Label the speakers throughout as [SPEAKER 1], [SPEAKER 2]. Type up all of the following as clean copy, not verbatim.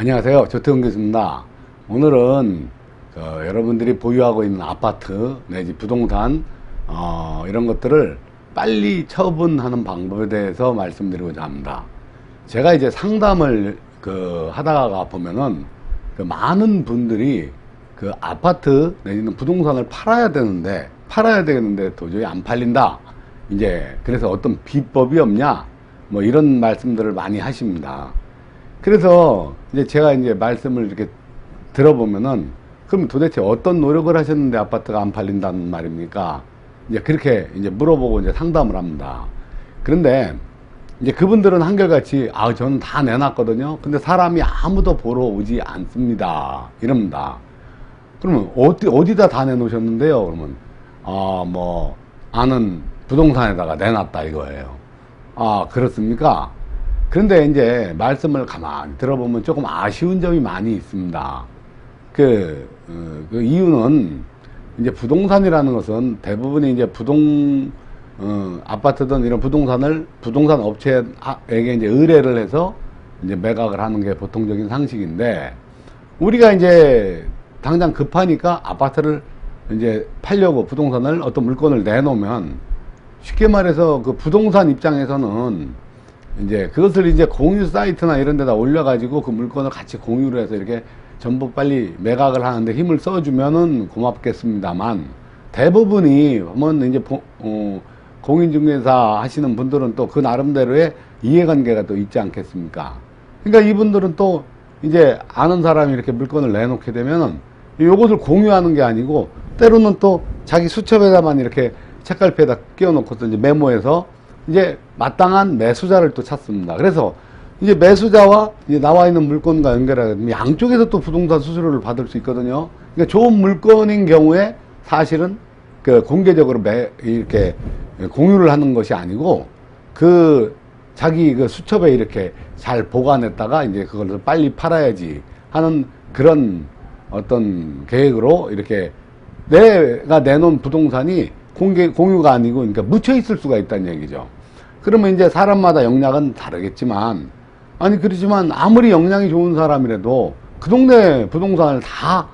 [SPEAKER 1] 안녕하세요. 조태훈 교수입니다. 오늘은 여러분들이 보유하고 있는 아파트 내지 부동산 이런 것들을 빨리 처분하는 방법에 대해서 말씀드리고자 합니다. 제가 이제 상담을 하다가 보면은 많은 분들이 아파트 내지는 부동산을 팔아야 되는데 도저히 안 팔린다. 이제 그래서 어떤 비법이 없냐? 뭐 이런 말씀들을 많이 하십니다. 그래서 이제 제가 이제 말씀을 이렇게 들어보면은 그럼 도대체 어떤 노력을 하셨는데 아파트가 안 팔린다는 말입니까? 이제 그렇게 이제 물어보고 이제 상담을 합니다. 그런데 이제 그분들은 한결같이 저는 다 내놨거든요. 근데 사람이 아무도 보러 오지 않습니다. 이럽니다. 그러면 어디다 다 내놓으셨는데요? 그러면 뭐 아는 부동산에다가 내놨다 이거예요. 그렇습니까? 그런데 이제 말씀을 가만히 들어보면 조금 아쉬운 점이 많이 있습니다. 그 이유는 이제 부동산이라는 것은 대부분이 이제 아파트든 이런 부동산 업체에게 이제 의뢰를 해서 이제 매각을 하는 게 보통적인 상식인데, 우리가 이제 당장 급하니까 아파트를 이제 팔려고 부동산을 어떤 물건을 내놓으면, 쉽게 말해서 그 부동산 입장에서는 이제 그것을 이제 공유 사이트나 이런 데다 올려가지고 그 물건을 같이 공유를 해서 이렇게 전부 빨리 매각을 하는데 힘을 써주면은 고맙겠습니다만, 대부분이 이제 공인중개사 하시는 분들은 또 그 나름대로의 이해관계가 또 있지 않겠습니까? 그러니까 이분들은 또 이제 아는 사람이 이렇게 물건을 내놓게 되면은 요것을 공유하는 게 아니고, 때로는 또 자기 수첩에다만 이렇게 책갈피에다 끼워놓고서 이제 메모해서 이제 마땅한 매수자를 또 찾습니다. 그래서 이제 매수자와 이제 나와 있는 물건과 연결하게 되면 양쪽에서 또 부동산 수수료를 받을 수 있거든요. 그러니까 좋은 물건인 경우에 사실은 공개적으로 이렇게 공유를 하는 것이 아니고, 자기 수첩에 이렇게 잘 보관했다가 이제 그걸 빨리 팔아야지 하는 그런 어떤 계획으로 이렇게 내가 내놓은 부동산이 공유가 아니고, 그러니까 묻혀 있을 수가 있다는 얘기죠. 그러면 이제 사람마다 역량은 다르겠지만, 그렇지만 아무리 역량이 좋은 사람이라도 그 동네 부동산을 다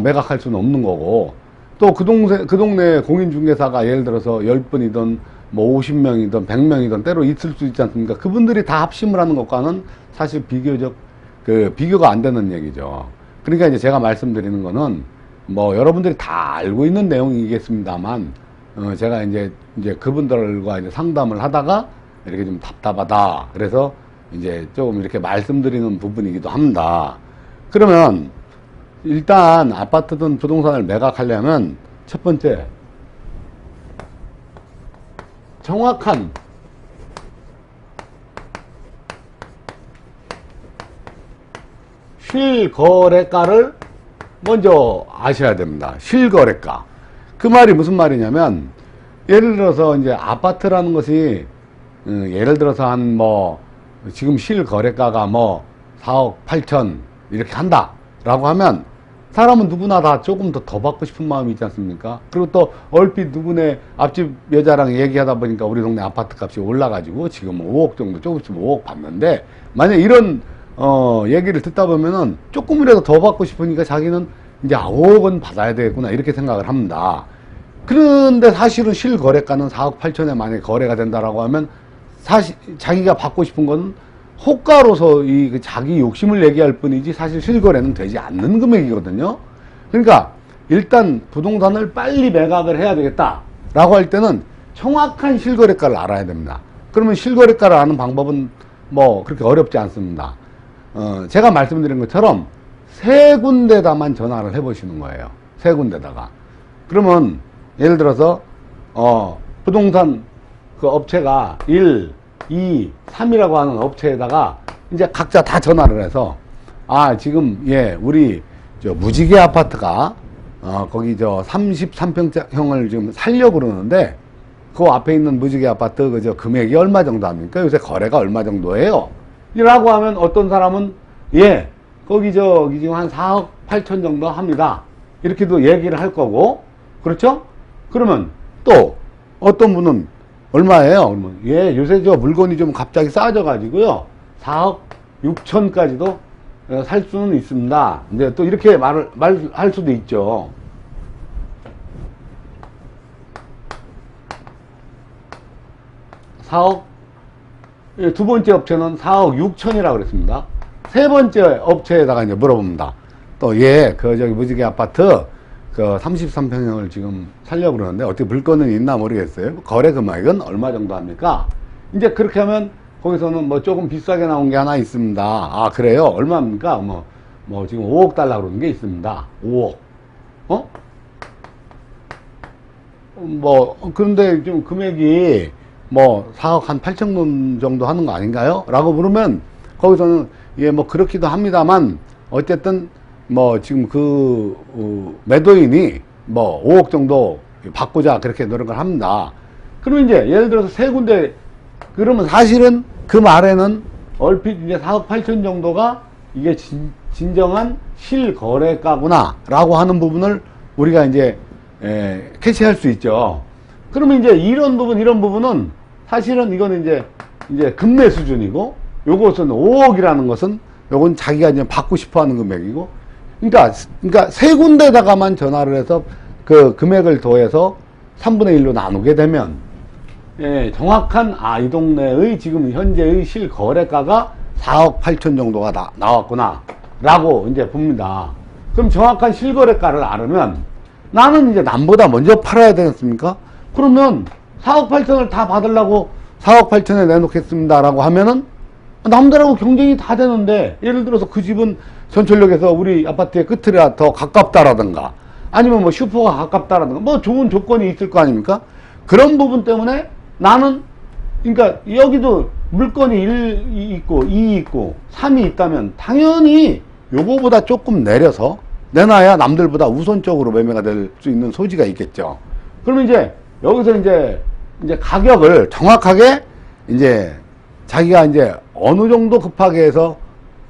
[SPEAKER 1] 매각할 수는 없는 거고, 또 그 동네 공인중개사가 예를 들어서 10분이든 뭐 50명이든 100명이든 때로 있을 수 있지 않습니까? 그분들이 다 합심을 하는 것과는 사실 비교가 안 되는 얘기죠. 그러니까 이제 제가 말씀드리는 거는 뭐 여러분들이 다 알고 있는 내용이겠습니다만, 제가 이제 그분들과 이제 상담을 하다가 이렇게 좀 답답하다. 그래서 이제 조금 이렇게 말씀드리는 부분이기도 합니다. 그러면 일단 아파트든 부동산을 매각하려면 첫 번째, 정확한 실거래가를 먼저 아셔야 됩니다. 실거래가. 그 말이 무슨 말이냐면, 예를 들어서 이제 아파트라는 것이 예를 들어서 지금 실거래가가 4억 8천 이렇게 한다라고 하면, 사람은 누구나 다 조금 더 받고 싶은 마음이 있지 않습니까? 그리고 또 얼핏 누구네 앞집 여자랑 얘기하다 보니까 우리 동네 아파트 값이 올라가지고 지금 5억 정도, 조금씩 5억 받는데, 만약 이런 얘기를 듣다 보면은 조금이라도 더 받고 싶으니까 자기는 이제 5억은 받아야 되겠구나 이렇게 생각을 합니다. 그런데 사실은 실거래가는 4억 8천에 만약에 거래가 된다라고 하면, 사실 자기가 받고 싶은 건 호가로서 자기 욕심을 얘기할 뿐이지 사실 실거래는 되지 않는 금액이거든요. 그러니까 일단 부동산을 빨리 매각을 해야 되겠다라고 할 때는 정확한 실거래가를 알아야 됩니다. 그러면 실거래가를 아는 방법은 뭐 그렇게 어렵지 않습니다. 제가 말씀드린 것처럼 세 군데다만 전화를 해보시는 거예요. 세 군데다가. 그러면 예를 들어서 부동산 그 업체가 1, 2, 3이라고 하는 업체에다가 이제 각자 다 전화를 해서, 지금 우리 무지개 아파트가 거기 33평형을 지금 살려고 그러는데, 그 앞에 있는 무지개 아파트 금액이 얼마 정도 합니까? 요새 거래가 얼마 정도예요? 이라고 하면 어떤 사람은 거기 지금 한 4억 8천 정도 합니다. 이렇게도 얘기를 할 거고, 그렇죠? 그러면 또 어떤 분은 얼마예요? 그러면 요새 물건이 좀 갑자기 싸져 가지고요 4억 6천까지도 살 수는 있습니다. 근데 또 이렇게 말할 수도 있죠. 4억, 두 번째 업체는 4억 6천이라고 그랬습니다. 세 번째 업체에다가 이제 물어봅니다. 또 저기 무지개 아파트, 33평형을 지금 살려고 그러는데, 어떻게 물건은 있나 모르겠어요. 거래 금액은 얼마 정도 합니까? 이제 그렇게 하면, 거기서는 뭐 조금 비싸게 나온 게 하나 있습니다. 아, 그래요? 얼마입니까? 지금 5억 달러 그러는 게 있습니다. 5억. 그런데 좀 금액이 4억 한 8천 정도 하는 거 아닌가요? 라고 물으면, 거기서는, 그렇기도 합니다만, 어쨌든, 지금 매도인이 5억 정도 받고자 그렇게 노력을 합니다. 그러면 이제, 예를 들어서 세 군데, 그러면 사실은 그 말에는 얼핏 이제 4억 8천 정도가 이게 진정한 실거래가구나, 라고 하는 부분을 우리가 이제, 캐치할 수 있죠. 그러면 이제 이런 부분은 사실은 이거는 이제 금매 수준이고, 요것은 5억이라는 것은 요건 자기가 이제 받고 싶어 하는 금액이고, 그러니까 세 군데다가만 전화를 해서 그 금액을 더해서 3분의 1로 나누게 되면, 정확한, 이 동네의 지금 현재의 실거래가가 4억 8천 정도가 나왔구나, 라고 이제 봅니다. 그럼 정확한 실거래가를 알으면 나는 이제 남보다 먼저 팔아야 되겠습니까? 그러면 4억 8천을 다 받으려고 4억 8천에 내놓겠습니다, 라고 하면은 남들하고 경쟁이 다 되는데, 예를 들어서 그 집은 전철역에서 우리 아파트의 끝이라 더 가깝다라든가, 아니면 슈퍼가 가깝다라든가, 좋은 조건이 있을 거 아닙니까? 그런 부분 때문에 나는, 그러니까 여기도 물건이 1이 있고 2이 있고 3이 있다면 당연히 요거보다 조금 내놔야 남들보다 우선적으로 매매가 될 수 있는 소지가 있겠죠. 그러면 이제 여기서 이제 가격을 정확하게 이제 자기가 이제 어느 정도 급하게 해서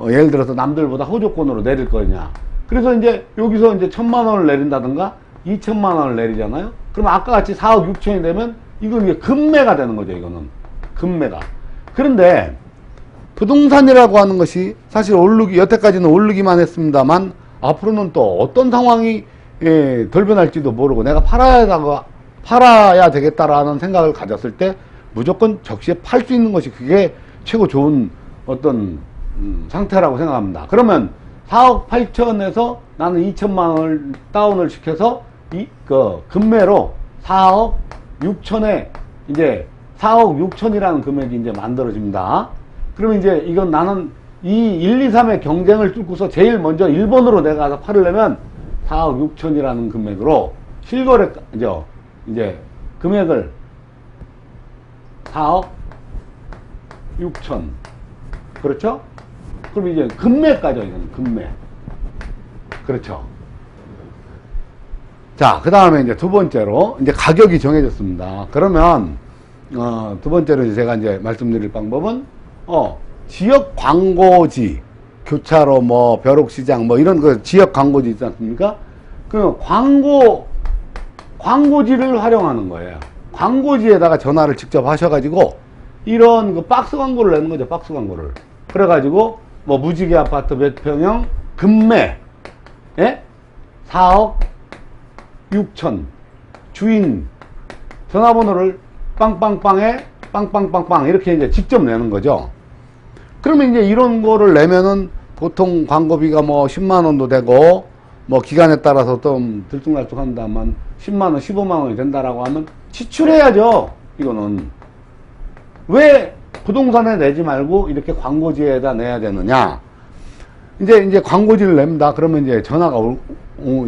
[SPEAKER 1] 예를 들어서 남들보다 호조건으로 내릴 거냐. 그래서 이제 여기서 이제 1,000만 원을 내린다든가 2,000만 원을 내리잖아요. 그러면 아까 같이 4억 6천이 되면 이건 이게 금매가 되는 거죠. 이거는 금매가. 그런데 부동산이라고 하는 것이 사실 여태까지는 오르기만 했습니다만, 앞으로는 또 어떤 상황이 덜 변할지도 모르고, 내가 팔아야 되겠다라는 생각을 가졌을 때 무조건 적시에 팔 수 있는 것이 그게 최고 좋은 어떤 상태라고 생각합니다. 그러면 4억 8천에서 나는 2천만 원을 다운을 시켜서 금매로 4억 6천에 이제 4억 6천이라는 금액이 이제 만들어집니다. 그러면 이제 이건 나는 이 1, 2, 3의 경쟁을 뚫고서 제일 먼저 1번으로 내가 가서 팔으려면 4억 6천이라는 금액으로 실거래죠. 이제 금액을 4억 6천. 그렇죠? 그럼 이제 금매가죠. 이건 금매. 그렇죠. 자, 그 다음에 이제 두 번째로 이제 가격이 정해졌습니다. 그러면 두 번째로 제가 이제 말씀드릴 방법은 지역 광고지, 교차로 벼룩시장 이런 그 지역 광고지 있지 않습니까? 그 광고지를 활용하는 거예요. 광고지에다가 전화를 직접 하셔가지고 이런 그 박스 광고를 내는 거죠. 박스 광고를. 그래가지고 무지개 아파트 몇 평형 금매 4억 6천 주인 전화번호를 빵빵빵에 빵빵빵빵 이렇게 이제 직접 내는 거죠. 그러면 이제 이런 거를 내면은 보통 광고비가 10만 원도 되고 기간에 따라서 좀 들쭉날쭉한다만 10만 원, 15만 원이 된다라고 하면 지출해야죠. 이거는 왜 부동산에 내지 말고 이렇게 광고지에다 내야 되느냐? 이제 광고지를 냅니다. 그러면 이제 전화가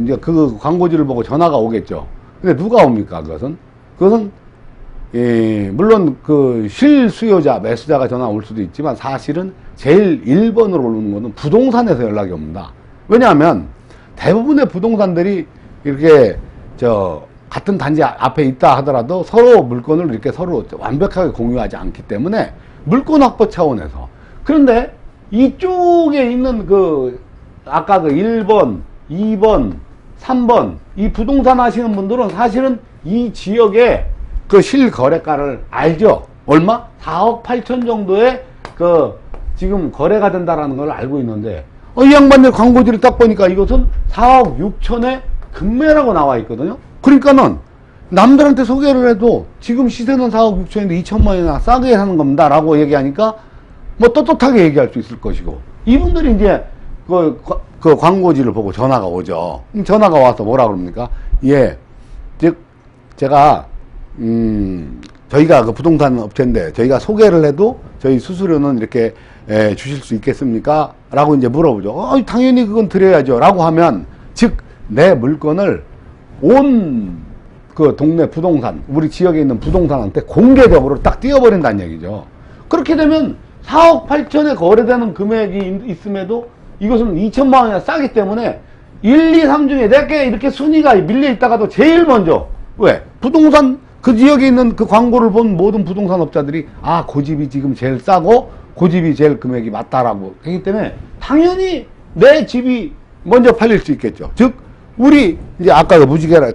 [SPEAKER 1] 이제 그 광고지를 보고 전화가 오겠죠. 근데 누가 옵니까? 그것은 물론 그 실수요자, 매수자가 전화 올 수도 있지만 사실은 제일 1번으로 오는 것은 부동산에서 연락이 옵니다. 왜냐하면 대부분의 부동산들이 이렇게 같은 단지 앞에 있다 하더라도 서로 물건을 이렇게 서로 완벽하게 공유하지 않기 때문에 물건 확보 차원에서. 그런데 이쪽에 있는 아까 1번, 2번, 3번 이 부동산 하시는 분들은 사실은 이 지역에 그 실거래가를 알죠. 얼마? 4억 8천 정도의 지금 거래가 된다라는 걸 알고 있는데 이 양반들 광고지를 딱 보니까 이것은 4억 6천에 금매라고 나와 있거든요. 그러니까는 남들한테 소개를 해도 지금 시세는 4억 6천인데 2천만 원이나 싸게 사는 겁니다 라고 얘기하니까 뭐 떳떳하게 얘기할 수 있을 것이고, 이분들이 이제 그 광고지를 보고 전화가 오죠. 전화가 와서 뭐라 그럽니까? 예, 즉 제가 저희가 그 부동산 업체인데 저희가 소개를 해도 저희 수수료는 이렇게 주실 수 있겠습니까? 라고 이제 물어보죠. 당연히 그건 드려야죠 라고 하면, 즉 내 물건을 온 그 동네 부동산, 우리 지역에 있는 부동산한테 공개적으로 딱 띄워버린다는 얘기죠. 그렇게 되면 4억 8천에 거래되는 금액이 있음에도 이것은 2천만 원이나 싸기 때문에 1, 2, 3 중에 내게 이렇게 순위가 밀려 있다가도 제일 먼저, 왜? 부동산 그 지역에 있는 그 광고를 본 모든 부동산 업자들이 그 집이 지금 제일 싸고 그 집이 제일 금액이 맞다라고 하기 때문에 당연히 내 집이 먼저 팔릴 수 있겠죠. 즉 우리 이제 아까 그 무지개라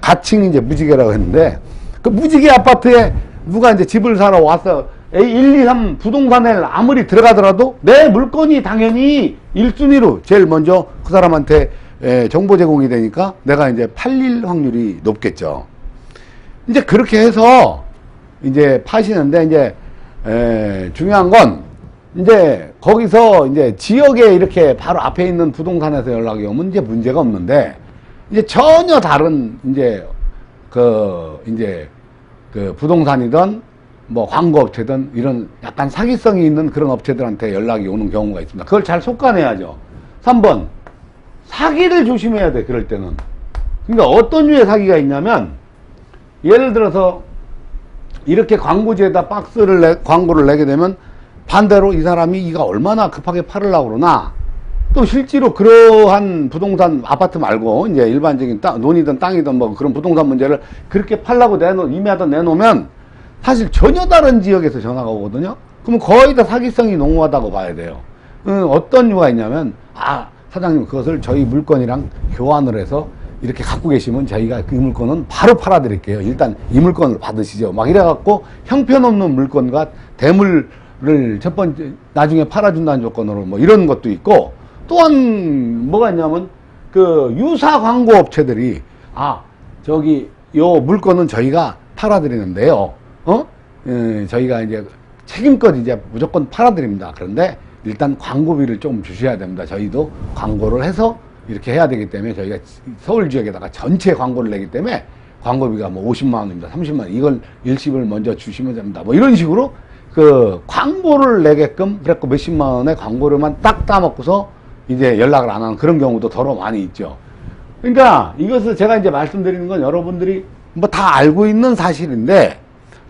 [SPEAKER 1] 가칭 이제 무지개라고 했는데, 그 무지개 아파트에 누가 이제 집을 사러 와서 1, 2, 3 부동산에 아무리 들어가더라도 내 물건이 당연히 1순위로 제일 먼저 그 사람한테 정보 제공이 되니까 내가 이제 팔릴 확률이 높겠죠. 이제 그렇게 해서 이제 파시는데, 이제 중요한 건 이제 거기서 이제 지역에 이렇게 바로 앞에 있는 부동산에서 연락이 오면 이제 문제가 없는데, 이제 전혀 다른 이제 그 부동산이든 뭐 광고업체든 이런 약간 사기성이 있는 그런 업체들한테 연락이 오는 경우가 있습니다. 그걸 잘 속아내야죠. 3번, 사기를 조심해야 돼, 그럴 때는. 그러니까 어떤 류의 사기가 있냐면, 예를 들어서 이렇게 광고지에다 광고를 내게 되면 반대로 이 사람이 이가 얼마나 급하게 팔으려고 그러나, 또 실제로 그러한 부동산 아파트 말고 이제 일반적인 논이든 땅이든 뭐 그런 부동산 문제를 그렇게 팔라고 임의하다 내놓으면 사실 전혀 다른 지역에서 전화가 오거든요. 그러면 거의 다 사기성이 농후하다고 봐야 돼요. 어떤 이유가 있냐면, 사장님 그것을 저희 물건이랑 교환을 해서 이렇게 갖고 계시면 저희가 그 물건은 바로 팔아 드릴게요. 일단 이 물건을 받으시죠. 막 이래갖고 형편없는 물건과 대물을 첫 번째 나중에 팔아준다는 조건으로 뭐 이런 것도 있고, 또한 뭐가 있냐면 그 유사 광고 업체들이 저기 요 물건은 저희가 팔아 드리는데요. 저희가 이제 책임껏 이제 무조건 팔아 드립니다. 그런데 일단 광고비를 좀 주셔야 됩니다. 저희도 광고를 해서 이렇게 해야 되기 때문에 저희가 서울 지역에다가 전체 광고를 내기 때문에 광고비가 뭐 50만 원입니다. 30만 원. 이걸 일시불 먼저 주시면 됩니다. 뭐 이런 식으로 그 광고를 내게끔 그랬고 몇십만 원의 광고료만 딱 따먹고서 이제 연락을 안 하는 그런 경우도 더러 많이 있죠. 그러니까 이것을 제가 이제 말씀드리는 건 여러분들이 뭐 다 알고 있는 사실인데,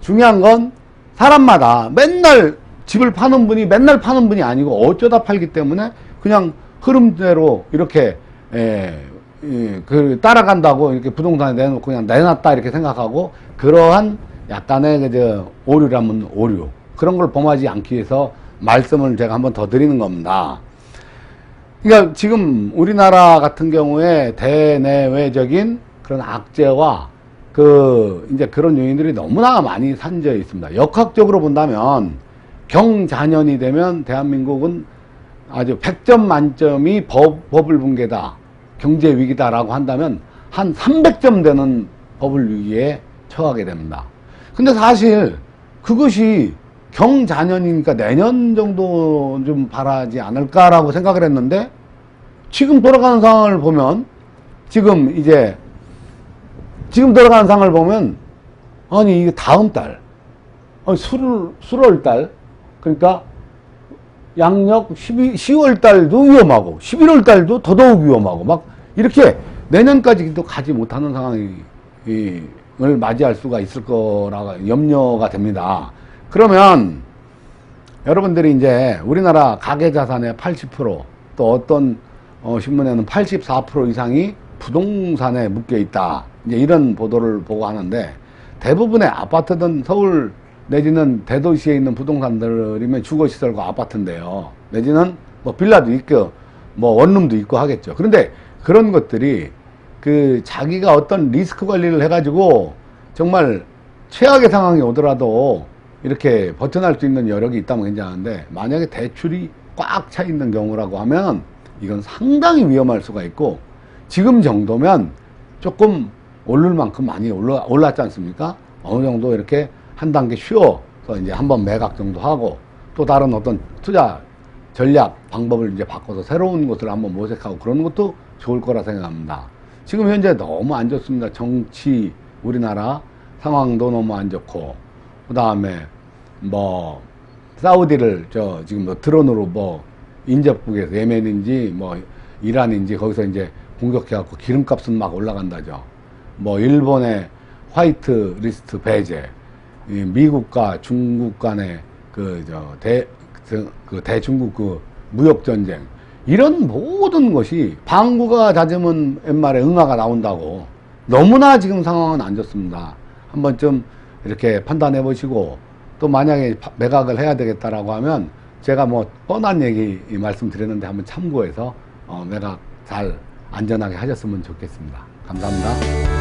[SPEAKER 1] 중요한 건 사람마다 맨날 집을 파는 분이 맨날 파는 분이 아니고 어쩌다 팔기 때문에 그냥 흐름대로 이렇게 따라간다고 이렇게 부동산에 내놓고 그냥 내놨다 이렇게 생각하고, 그러한 약간의 오류라면 오류, 그런 걸 범하지 않기 위해서 말씀을 제가 한번 더 드리는 겁니다. 그러니까 지금 우리나라 같은 경우에 대내외적인 그런 악재와 이제 그런 요인들이 너무나 많이 산재해 있습니다. 역학적으로 본다면 경자년이 되면 대한민국은 아주 100점 만점이 버블 붕괴다, 경제 위기다라고 한다면 한 300점 되는 버블 위기에 처하게 됩니다. 근데 사실 그것이 경자년이니까 내년 정도 좀 바라지 않을까라고 생각을 했는데, 지금 돌아가는 상황을 보면 지금 돌아가는 상황을 보면 이게 다음 달 10월 달, 그러니까 양력 10월 달도 위험하고 11월 달도 더더욱 위험하고 막 이렇게 내년까지도 가지 못하는 상황을 맞이할 수가 있을 거라고 염려가 됩니다. 그러면 여러분들이 이제 우리나라 가계자산의 80%, 또 어떤 신문에는 84% 이상이 부동산에 묶여 있다, 이제 이런 보도를 보고 하는데, 대부분의 아파트든 서울 내지는 대도시에 있는 부동산들이면 주거시설과 아파트인데요. 내지는 뭐 빌라도 있고 뭐 원룸도 있고 하겠죠. 그런데 그런 것들이 자기가 어떤 리스크 관리를 해가지고 정말 최악의 상황이 오더라도 이렇게 버텨날 수 있는 여력이 있다면 괜찮은데, 만약에 대출이 꽉 차 있는 경우라고 하면 이건 상당히 위험할 수가 있고, 지금 정도면 조금 오를 만큼 많이 올랐지 않습니까? 어느 정도 이렇게 한 단계 쉬어서 이제 한번 매각 정도 하고, 또 다른 어떤 투자 전략 방법을 이제 바꿔서 새로운 것을 한번 모색하고 그러는 것도 좋을 거라 생각합니다. 지금 현재 너무 안 좋습니다. 정치, 우리나라 상황도 너무 안 좋고, 그 다음에 뭐 사우디를 지금 뭐 드론으로 뭐 인접국에서 예멘인지 뭐 이란인지 거기서 이제 공격해갖고 기름값은 막 올라간다죠. 뭐 일본의 화이트 리스트 배제, 미국과 중국 간의 그 대중국 그 무역 전쟁, 이런 모든 것이 방구가 잦으면 옛말에 응아가 나온다고, 너무나 지금 상황은 안 좋습니다. 한 번쯤 이렇게 판단해 보시고, 또 만약에 매각을 해야 되겠다라고 하면 제가 뭐 뻔한 얘기 말씀드렸는데 한번 참고해서 매각 잘 안전하게 하셨으면 좋겠습니다. 감사합니다.